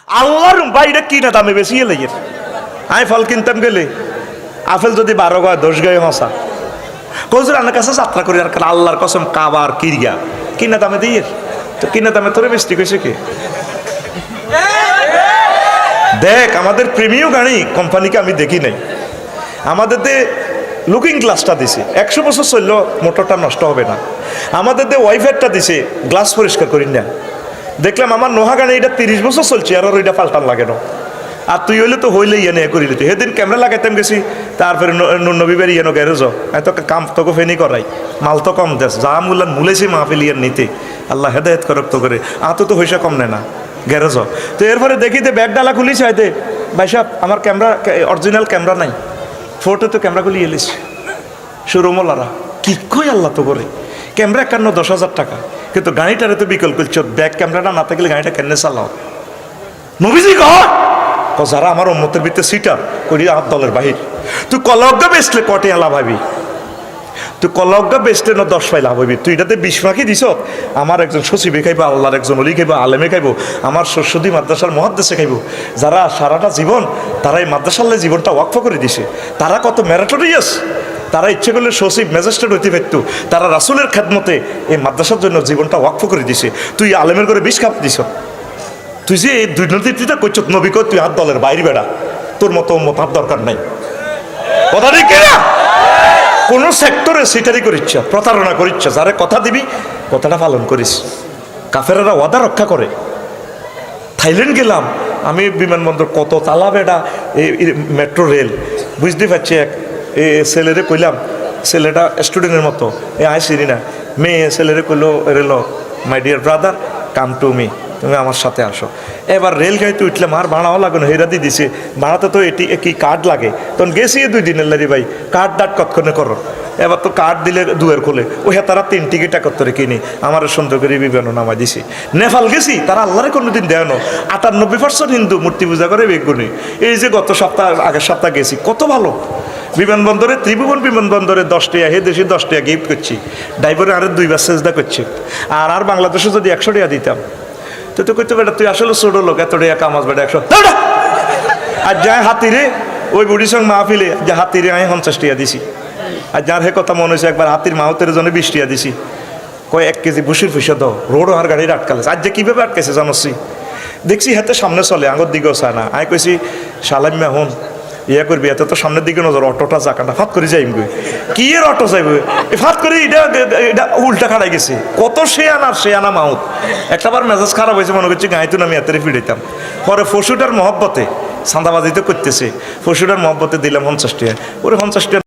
আল্লাহর বাইরে কিনা দামে বেশি এলে আমি ফল কিনতাম গেলে আপেল যদি 12 গায়ে 10 গায়ে হসা কজুর আমার কাছে যাত্রা করি আর আল্লাহর কসম কাবার কিরিয়া কিনা দামে দিয়ে তো কিনা দামে তোরে মিষ্টি কইছে কে দেখ আমাদের প্রিমিয়াম গাড়ি কোম্পানিকে আমি দেখি নাই আমাদের লুকিং গ্লাসটা দিছে 100 বছর চললেও মোটরটা নষ্ট হবে না আমাদের ওয়াইফারটা দিছে গ্লাস পরিষ্কার করি না দেখলাম আমার নোহা গাড়ি এটা 30 বছর চলছে আর ওইটা পাল্টান লাগে না আর তুই হইলে তো হইলে ইয়ে নিয়ে করিলি তুই সেদিন ক্যামেরা লাগাইতাম গেছি তারপরে নবীবাড়ি ইয়েনো গ্যারেজ এত কাম তোকে ফেনি করাই মাল তো কম দেশ যা মূল্যান মূলেছি মাহফিল ইয়ের নিতে আল্লাহ হেদায়ত করক তো করে তো হইসা কম নেয় না গ্যারেজ তো এরপরে দেখি যে ব্যাগ ডালা খুলিস হয়তো ভাই সাহেব আমার ক্যামেরা অরিজিনাল ক্যামেরা নাই ফটো তো ক্যামেরা খুলি এলিস সুরমলারা কি কই আল্লাহ তো করে ক্যামেরা 10,000 টাকা কিন্তু গাড়িটারে তো বিকল করছো ব্যাক ক্যামেরাটা না থাকলে গাড়িটা কেন চালাও নবীজি কয় যারা আমার উম্মতের ভিতরে সিটার করি আর দলের বাহির তুই কলজ্ঞা বেচলে কটে লাভ হবি তুই কলজ্ঞা বেচলে না 10 পাই লাভ হবি তুই এটাতে 20 ফাঁকি দিস আমার একজন সচিবে খাইবো আল্লাহর একজন অলি খাইবো আলেমে খাইবো আমার সরস্বতী মাদ্রাসার মহাদ্দেশে খাইবো যারা সারাটা জীবন তারা এই মাদ্রাসাল্লাহ জীবনটা ওয়াকফ করে দিছে তারা কত ম্যারাটোরিয়াস তারা ইচ্ছে করলে সচিব ম্যাজিস্ট্রেট হইতে পারত তারা রাসূলের খেদমতে এই মাদ্রাসার জন্য জীবনটা ওয়াকফ করে দিছে তুই আলেমের করে 20 কাপ দিস তুই যে এই দুর্নীতিটা করছ নবী কর তুই আর দলের বাইরে বেড়া তোর মতো মতার দরকার নাই কথা ঠিক না কোন সেক্টরে সিটারি করিচ্ছ প্রতারণা করিচ্ছ যারে কথা দিবি কথাটা পালন করিস কাফেরেরা ওয়াদা রক্ষা করে থাইল্যান্ড গেলাম আমি বিমানবন্দর কত তালা বেড়া এই মেট্রো রেল বুঝতে পারছি এক ছেলেরে কইলাম ছেলেটা স্টুডেন্টের মতো আয় চিনি না মেয়ে ছেলেরে কইলো রেল my dear brother come to me তুমি আমার সাথে আসো এবার রেলগাড়িতে উঠলাম আর ভাড়াও লাগে না হেরা দিয়ে দিছে ভাড়াতে তো এটি কি কার্ড লাগে তখন গেছি 2 দিনের লারি ভাই কার্ড ডাট কতক্ষণে করো এবার তো কার্ড দিলে দুয়ের খোলে ওই তারা 3 টিকিট একত্তরে কিনি আমার সুন্দর করে বিমানও নামা দিছি নেপাল গেছি তারা আল্লাহরে কোনোদিন দেয় না 98% হিন্দু মূর্তি পূজা করে বেগুনি এই যে গত সপ্তাহ আগের সপ্তাহ গেছি কত ভালো বিমানবন্দরে ত্রিভুবন বিমানবন্দরে 10 টাকা হে দেশে 10 টাকা গিফট করছি ড্রাইভারে আরো 2 বার সেজদা করছি আর বাংলাদেশে যদি 100 টাকা দিতাম তো কইতে বেটা তুই আসলে ছোট লোক এত টাকা কামাজ বেটা 100 আর যায় হাতিরে ওই বুড়ির সঙ্গে মাহফিলে যে হাতিরে আমি 50 টাকা দিছি আর যার হে কথা মনে হয়েছে একবার হাতির মাহতের জন্য 20 টাকা দিছি কয় 1 কেজি ভুসির পয়সা দাও রোড আর গাড়ি আটকালে আজ যে কীভাবে আটকাইছে জানোসি দেখছি হাতে সামনে চলে আগর দিকেও চায় না আমি কইছি সালাম মেহন ইয়া করবি এত তো সামনের দিকে নজর অটোটা চাকাটা ফাত করে যাইব কি এর অটো যাইব ফাত করে এটা উল্টা খাড়াই গেছে কত সে আনা মাউত একটাবার মেজাজ খারাপ হয়েছে মনে করছি গাঁইতুন আমি এত ফিরাইতাম পরে পশুটার মহব্বতে চাঁদাবাজিতে করতেছে পশুটার মহব্বতে দিলাম 50 টাকা ওরে 50 টাকা